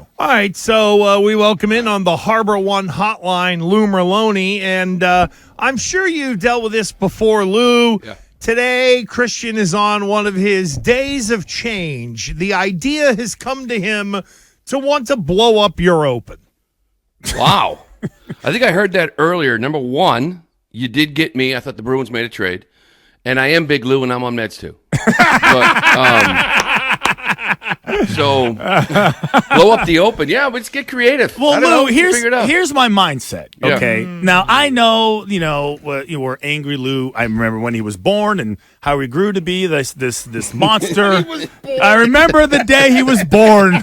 go. All right, so we welcome in on the Harbor One hotline, Lou Merloni, and I'm sure you've dealt with this before, Lou. Yeah. Today, Christian is on one of his days of change. The idea has come to him to want to blow up your Open. Wow. I think I heard that earlier. Number one, you did get me. I thought the Bruins made a trade. And I am Big Lou, and I'm on meds too. So, blow up the Open. Yeah, let's get creative. Well, Lou, figure it out. here's my mindset, Yeah. okay? Now, I know, you were angry Lou. I remember when he was born and how he grew to be this monster. I remember the day he was born.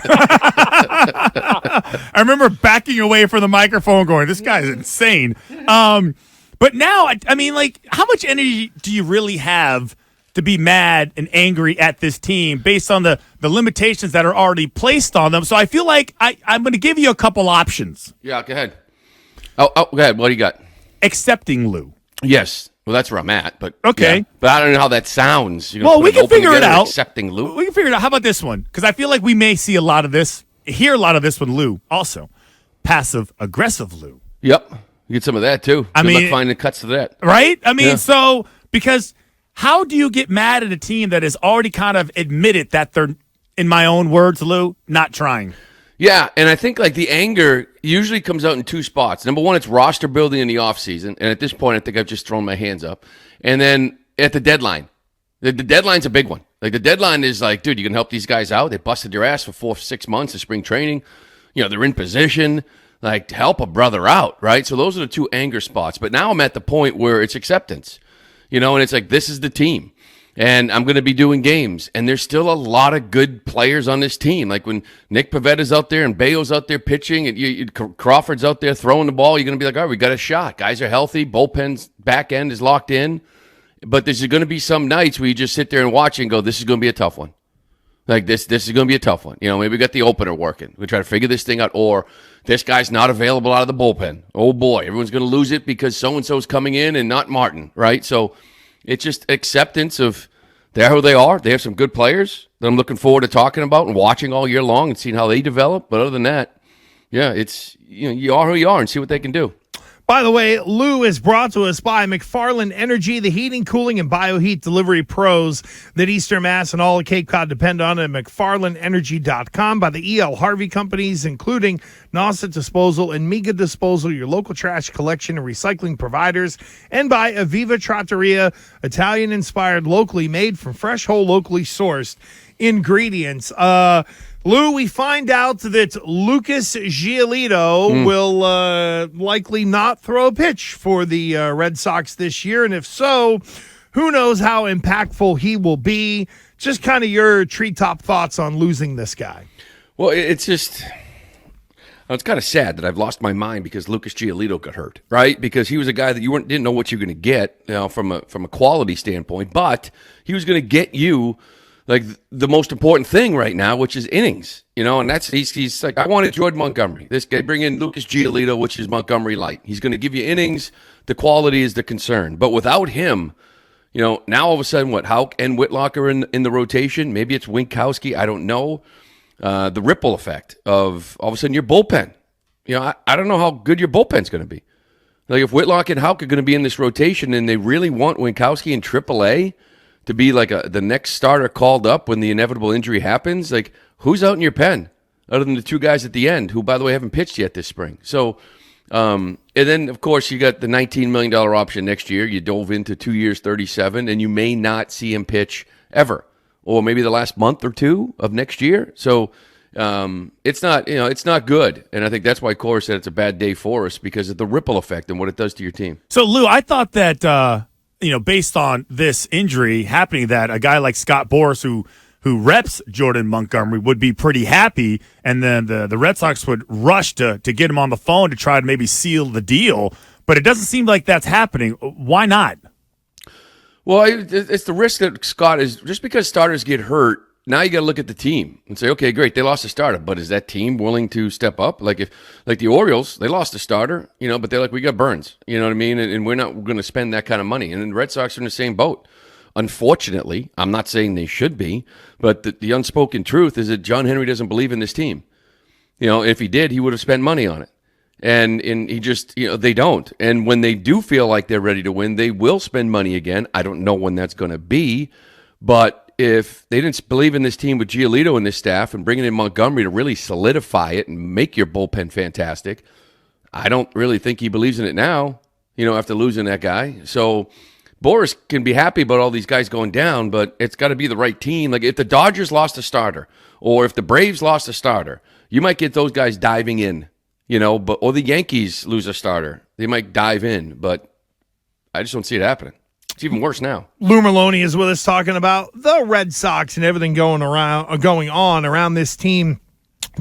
I remember backing away from the microphone going, this guy's insane. But now, I mean, like, how much energy do you really have to be mad and angry at this team based on the limitations that are already placed on them? So I feel like I'm going to give you a couple options. Yeah, go ahead. Oh, go ahead. What do you got? Accepting Lou. Yes. Well, that's where I'm at. But Okay. yeah. But I don't know how that sounds. Well, we can figure it out. Accepting Lou. We can figure it out. How about this one? Because I feel like we may see a lot of this, hear a lot of this with Lou also. Passive-aggressive Lou. Yep. You get some of that, too. I Good mean, luck finding cuts to that. Right? I mean, Yeah. so, because how do you get mad at a team that has already kind of admitted that they're, in my own words, Lou, not trying? Yeah, and I think like the anger usually comes out in two spots. Number one, it's roster building in the offseason. And at this point, I think I've just thrown my hands up. And then at the deadline. The deadline's a big one. Like the deadline is like, dude, you can help these guys out. They busted your ass for 4-6 months of spring training. You know, they're in position. Like, help a brother out, right? So those are the two anger spots. But now I'm at the point where it's acceptance, and it's like, this is the team. And I'm going to be doing games. And there's still a lot of good players on this team. Like when Nick Pavetta's out there and Bayo's out there pitching and Crawford's out there throwing the ball, you're going to be like, all right, we got a shot. Guys are healthy. Bullpen's back end is locked in. But there's going to be some nights where you just sit there and watch and go, this is going to be a tough one. Like this is going to be a tough one. Maybe we got the opener working. We try to figure this thing out. Or this guy's not available out of the bullpen. Oh, boy. Everyone's going to lose it because so-and-so's coming in and not Martin, right? So it's just acceptance of they're who they are. They have some good players that I'm looking forward to talking about and watching all year long and seeing how they develop. But other than that, yeah, it's you are who you are and see what they can do. By the way, Lou is brought to us by McFarland Energy, the heating, cooling, and bioheat delivery pros that Eastern Mass and all of Cape Cod depend on at McFarlandEnergy.com, by the E.L. Harvey companies, including Nauset Disposal and Miga Disposal, your local trash collection and recycling providers, and by Aviva Trattoria, Italian-inspired, locally made from fresh, whole, locally sourced ingredients. Lou, we find out that Lucas Giolito will likely not throw a pitch for the Red Sox this year. And if so, who knows how impactful he will be. Just kind of your treetop thoughts on losing this guy. Well, it's kind of sad that I've lost my mind because Lucas Giolito got hurt, right? Because he was a guy that you didn't know what you were going to get from a quality standpoint, but he was going to get you like the most important thing right now, which is innings, and that's he's like, I wanted Jordan Montgomery. This guy, bring in Lucas Giolito, which is Montgomery light. He's going to give you innings. The quality is the concern, but without him, now all of a sudden, Houck and Whitlock are in the rotation. Maybe it's Winkowski. I don't know. The ripple effect of all of a sudden your bullpen. I don't know how good your bullpen's going to be. Like if Whitlock and Houck are going to be in this rotation, and they really want Winkowski in AAA to be like the next starter called up when the inevitable injury happens, like who's out in your pen other than the two guys at the end who, by the way, haven't pitched yet this spring? So, and then, of course, you got the $19 million option next year. You dove into 2 years, 37, and you may not see him pitch ever, or maybe the last month or two of next year. So it's not good. And I think that's why Cora said it's a bad day for us because of the ripple effect and what it does to your team. So, Lou, I thought that based on this injury happening, that a guy like Scott Boras, who reps Jordan Montgomery, would be pretty happy, and then the Red Sox would rush to get him on the phone to try to maybe seal the deal. But it doesn't seem like that's happening. Why not? Well, it's the risk that Scott is, just because starters get hurt, now you got to look at the team and say, okay, great, they lost a starter, but is that team willing to step up? Like the Orioles, they lost a starter, but they're like, we got Burns, you know what I mean? And we're not going to spend that kind of money. And the Red Sox are in the same boat. Unfortunately, I'm not saying they should be, but the unspoken truth is that John Henry doesn't believe in this team. If he did, he would have spent money on it. And he just, they don't. And when they do feel like they're ready to win, they will spend money again. I don't know when that's going to be, but if they didn't believe in this team with Giolito and this staff and bringing in Montgomery to really solidify it and make your bullpen fantastic, I don't really think he believes in it now, after losing that guy. So Boris can be happy about all these guys going down, but it's got to be the right team. Like if the Dodgers lost a starter or if the Braves lost a starter, you might get those guys diving in. Or the Yankees lose a starter. They might dive in, but I just don't see it happening. It's even worse now. Lou Merloni is with us talking about the Red Sox and everything going on around this team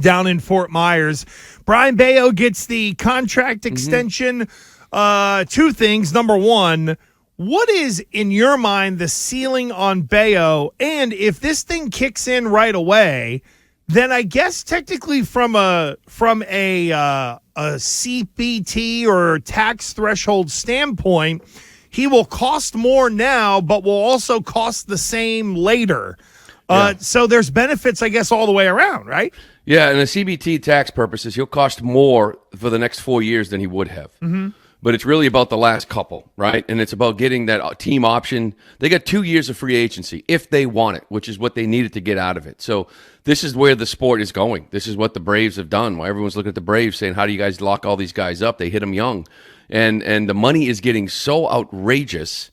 down in Fort Myers. Brian Bayo gets the contract extension. Two things. Number one, what is, in your mind, the ceiling on Bayo? And if this thing kicks in right away, then I guess technically from a CPT or tax threshold standpoint, he will cost more now, but will also cost the same later. So there's benefits, I guess, all the way around, right? Yeah, and the CBT tax purposes, he'll cost more for the next 4 years than he would have. Mm-hmm. But it's really about the last couple, right? And it's about getting that team option. They got 2 years of free agency if they want it, which is what they needed to get out of it. So this is where the sport is going. This is what the Braves have done. Why everyone's looking at the Braves saying, how do you guys lock all these guys up? They hit them young. And the money is getting so outrageous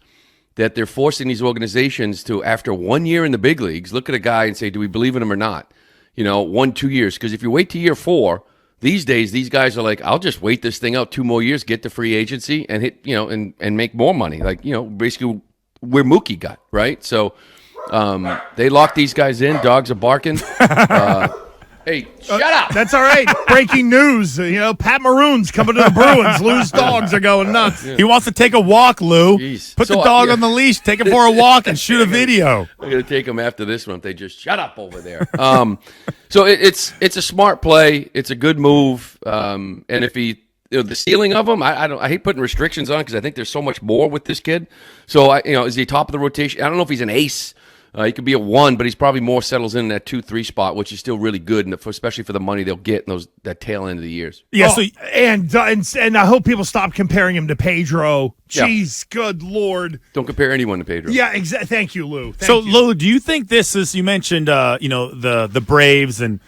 that they're forcing these organizations to, after 1 year in the big leagues, look at a guy and say, do we believe in him or not? 1, 2 years. Because if you wait to year 4, these days, these guys are like, I'll just wait this thing out 2 more years, get to free agency, and hit, and make more money. Like, basically where Mookie got, right? So they lock these guys in. Dogs are barking. Hey, shut up. That's all right. Breaking news. Pat Maroon's coming to the Bruins. Lou's dogs are going nuts. He wants to take a walk, Lou. Jeez. Put the dog on the leash, take him for a walk, and shoot a video. I'm going to take him after this one if they just shut up over there. So it's a smart play. It's a good move. And if he, the ceiling of him, I hate putting restrictions on it because I think there's so much more with this kid. So is he top of the rotation? I don't know if he's an ace. He could be a 1, but he's probably more settles in that 2-3 spot, which is still really good, and especially for the money they'll get in that tail end of the years. Yeah. And I hope people stop comparing him to Pedro. Jeez, good Lord! Don't compare anyone to Pedro. Yeah, exactly. Thank you, Lou. Lou, do you think this is? You mentioned, the Braves, and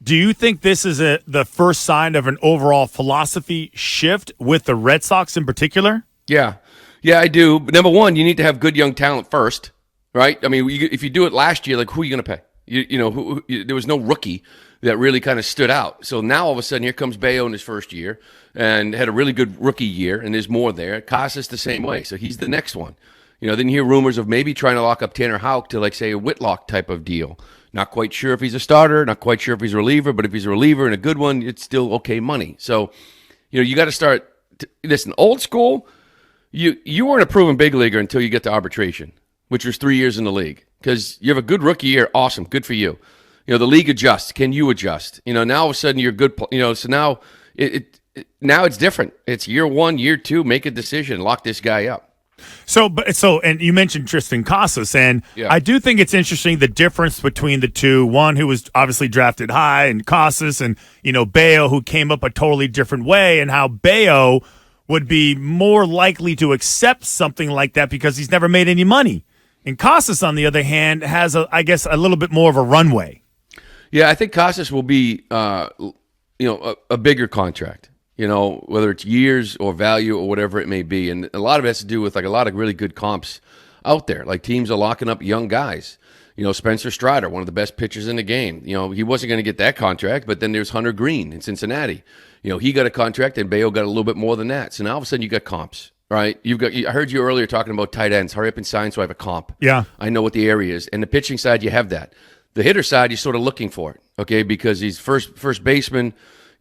do you think this is the first sign of an overall philosophy shift with the Red Sox in particular? Yeah, I do. But number one, you need to have good young talent first. Right? I mean, if you do it last year, like who are you going to pay? There was no rookie that really kind of stood out. So now all of a sudden, here comes Bayo in his first year and had a really good rookie year, and there's more there. Casas the same way, so he's the next one. Then you hear rumors of maybe trying to lock up Tanner Houck to, like, say, a Whitlock type of deal. Not quite sure if he's a starter, not quite sure if he's a reliever, but if he's a reliever and a good one, it's still okay money. So, you got to start. Listen, old school, you weren't a proven big leaguer until you get to arbitration, which was 3 years in the league. Because you have a good rookie year, awesome, good for you. The league adjusts. Can you adjust? Now all of a sudden you're good. So now now it's different. It's year 1, year 2. Make a decision. Lock this guy up. And you mentioned Triston Casas, and I do think it's interesting the difference between the two. One who was obviously drafted high, and Casas, and Bayo, who came up a totally different way, and how Bayo would be more likely to accept something like that because he's never made any money. And Casas, on the other hand, has, I guess, a little bit more of a runway. Yeah, I think Casas will be, a bigger contract, whether it's years or value or whatever it may be. And a lot of it has to do with, like, a lot of really good comps out there. Like, teams are locking up young guys. Spencer Strider, one of the best pitchers in the game. He wasn't going to get that contract, but then there's Hunter Green in Cincinnati. He got a contract, and Bayo got a little bit more than that. So now all of a sudden you got comps, right? I heard you earlier talking about tight ends. Hurry up and sign so I have a comp. Yeah. I know what the area is. And the pitching side, you have that. The hitter side, you're sort of looking for it, okay? Because he's first baseman,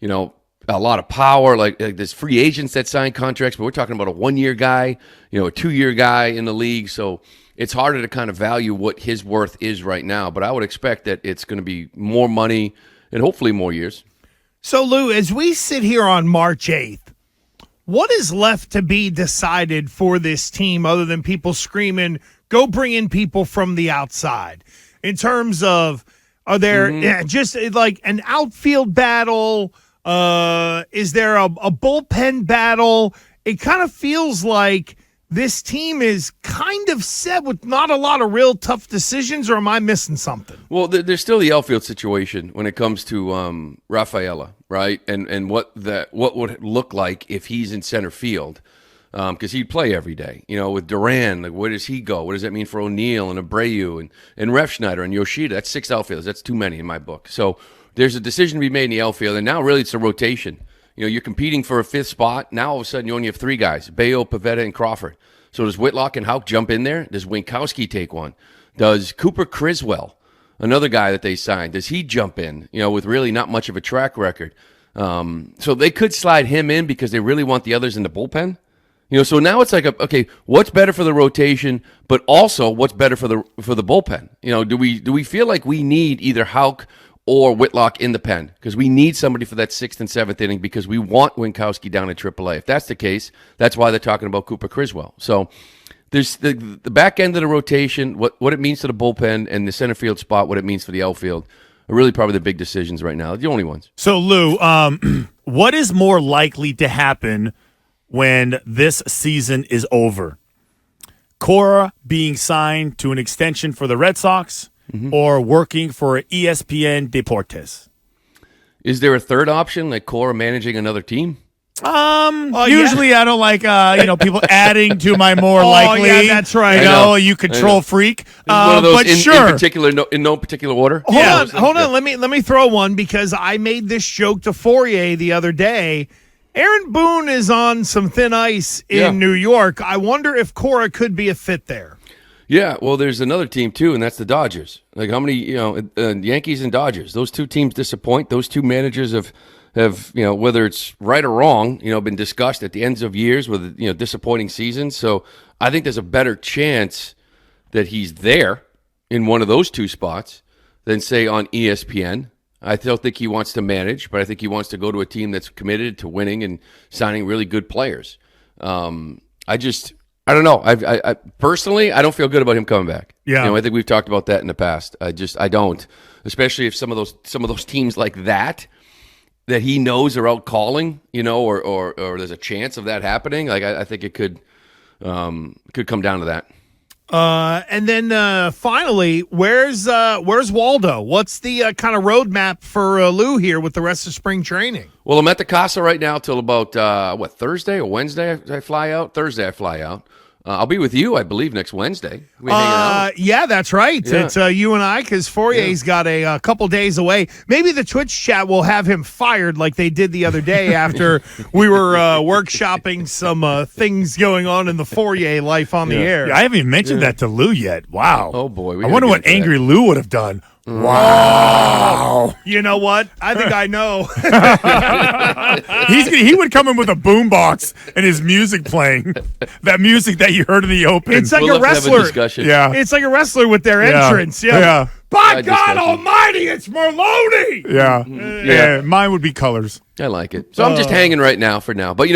a lot of power. Like there's free agents that sign contracts, but we're talking about a 1-year guy, a 2-year guy in the league. So it's harder to kind of value what his worth is right now. But I would expect that it's going to be more money and hopefully more years. So, Lou, as we sit here on March 8th, what is left to be decided for this team other than people screaming, go bring in people from the outside? In terms of, Are there just like an outfield battle? Is there a bullpen battle? It kind of feels like this team is kind of set with not a lot of real tough decisions, or am I missing something? Well, there's still the outfield situation when it comes to Rafaela, right? And what would it look like if he's in center field? Because he'd play every day. With Duran, like where does he go? What does that mean for O'Neill and Abreu and Refschneider and Yoshida? That's 6 outfielders. That's too many in my book. So there's a decision to be made in the outfield, and now really it's a rotation. You're competing for a 5th spot. Now all of a sudden you only have 3 guys, Bayo, Pivetta, and Crawford. So does Whitlock and Houck jump in there? Does Winkowski take one? Does Cooper Criswell, another guy that they signed, does he jump in, with really not much of a track record? So they could slide him in because they really want the others in the bullpen. So now it's like, okay, what's better for the rotation, but also what's better for the bullpen? Do we feel like we need either Houck or Whitlock in the pen because we need somebody for that 6th and 7th inning because we want Winkowski down at AAA. If that's the case, that's why they're talking about Cooper Criswell. So there's the back end of the rotation, what it means to the bullpen, and the center field spot, what it means for the outfield, are really probably the big decisions right now, the only ones. So, Lou, what is more likely to happen when this season is over? Cora being signed to an extension for the Red Sox, or working for ESPN Deportes? Is there a third option, like Cora managing another team? Usually I don't like people adding to my more likely. Yeah, that's right. You control freak. One of those but in sure. particular, in no particular order. Hold on. Let me throw one because I made this joke to Fourier the other day. Aaron Boone is on some thin ice in New York. I wonder if Cora could be a fit there. Yeah, well, there's another team, too, and that's the Dodgers. Like, how many, Yankees and Dodgers, those two teams disappoint. Those two managers have whether it's right or wrong, been discussed at the ends of years with, disappointing seasons. So I think there's a better chance that he's there in one of those two spots than, say, on ESPN. I still think he wants to manage, but I think he wants to go to a team that's committed to winning and signing really good players. I don't know. I personally, I don't feel good about him coming back. Yeah, I think we've talked about that in the past. I don't, especially if some of those teams like that he knows are out calling, or there's a chance of that happening. Like I think it could come down to that. And then finally, where's Waldo? What's the kind of roadmap for Lou here with the rest of spring training? Well, I'm at the Casa right now till about Thursday or Wednesday. I fly out. Thursday I fly out. I'll be with you, I believe, next Wednesday. We hanging out. Yeah, that's right. Yeah. It's you and I, because Fourier's got a couple days away. Maybe the Twitch chat will have him fired like they did the other day after we were workshopping some things going on in the Fourier life on the air. Yeah, I haven't even mentioned that to Lou yet. Wow. Oh, boy. I wonder what Angry Lou would have done. Wow. You know what? I think I know. He would come in with a boombox and his music playing. That music that you heard in the open. It's like a wrestler. Yeah. It's like a wrestler with their entrance. Yeah. By God Almighty, it's Merloni. Yeah. Yeah. Mine would be colors. I like it. So I'm just hanging right now for now. But,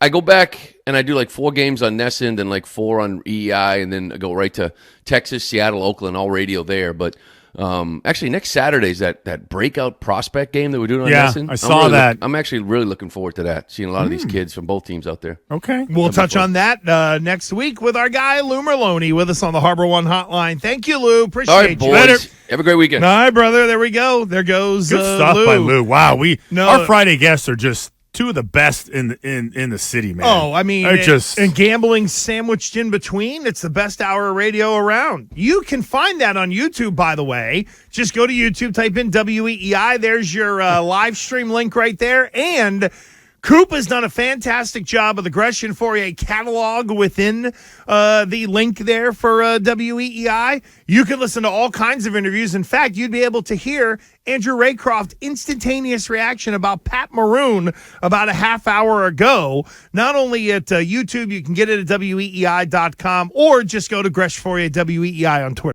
I go back and I do like 4 games on NESN and like 4 on WEEI, and then I go right to Texas, Seattle, Oakland, all radio there. But actually, next Saturday's that breakout prospect game that we're doing on NESN. I saw that. I'm actually really looking forward to that, seeing a lot of these kids from both teams out there. Okay. We'll touch on that next week with our guy, Lou Merloni, with us on the Harbor One Hotline. Thank you, Lou. Appreciate all right, boys. you. Later. Have a great weekend. All right, brother. There we go. There goes Good stuff Lou. by Lou. Wow. Our Friday guests are just two of the best in the city, man. Oh, I mean, and gambling sandwiched in between. It's the best hour of radio around. You can find that on YouTube, by the way. Just go to YouTube, type in WEEI. There's your live stream link right there. And Coop has done a fantastic job of the Gresham Fourier catalog within the link there for WEEI. You can listen to all kinds of interviews. In fact, you'd be able to hear Andrew Raycroft's instantaneous reaction about Pat Maroon about a half hour ago. Not only at YouTube, you can get it at WEEI.com or just go to Gresham Fourier WEEI on Twitter.